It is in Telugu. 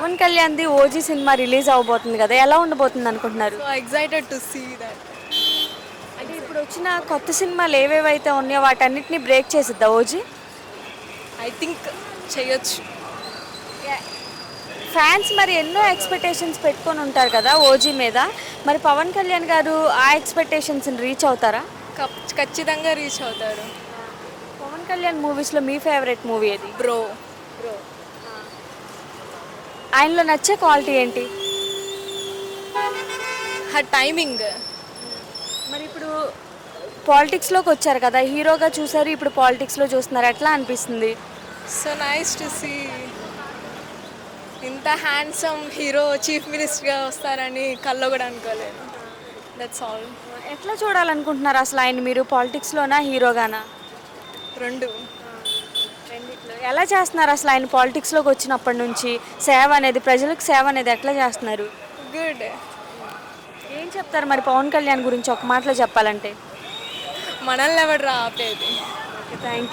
పవన్ కళ్యాణ్ది ఓజీ సినిమా రిలీజ్ అవబోతుంది కదా, ఎలా ఉండబోతుంది అనుకుంటున్నారు? So excited to see that. అంటే ఇప్పుడు వచ్చిన కొత్త సినిమాలు ఏవేవైతే ఉన్నాయో వాటన్నిటిని బ్రేక్ చేసిద్దా ఓజీ? I think చేయొచ్చు. ఫ్యాన్స్ మరి ఎన్నో ఎక్స్పెక్టేషన్స్ పెట్టుకొని ఉంటారు కదా ఓజీ మీద, మరి పవన్ కళ్యాణ్ గారు ఆ ఎక్స్పెక్టేషన్స్ని రీచ్ అవుతారా? ఖచ్చితంగా రీచ్ అవుతారు. పవన్ కళ్యాణ్ మూవీస్లో మీ ఫేవరెట్ మూవీ ఏది? బ్రో. ఆయనలో నచ్చే క్వాలిటీ ఏంటి? Her timing. మరి ఇప్పుడు పాలిటిక్స్లోకి వచ్చారు కదా, హీరోగా చూసారు, ఇప్పుడు పాలిటిక్స్లో చూస్తున్నారు, ఎట్లా అనిపిస్తుంది? So nice to see. ఇంత హ్యాండ్సమ్ హీరో చీఫ్ మినిస్టర్గా వస్తారని కల్లో కూడా అనుకోలేదు. That's all. ఎట్లా చూడాలనుకుంటున్నారు అసలు ఆయన, మీరు పాలిటిక్స్లోనా హీరోగానా? రెండు. రెండిట్లో ఎలా చేస్తున్నారు అసలు ఆయన పాలిటిక్స్లోకి వచ్చినప్పటి నుంచి? సేవ అనేది, ప్రజలకు సేవ అనేది ఎట్లా చేస్తున్నారు? గుడ్. ఏం చెప్తారు మరి పవన్ కళ్యాణ్ గురించి ఒక మాటలో చెప్పాలంటే? మనల్ని ఎవరు ఆపేది? థ్యాంక్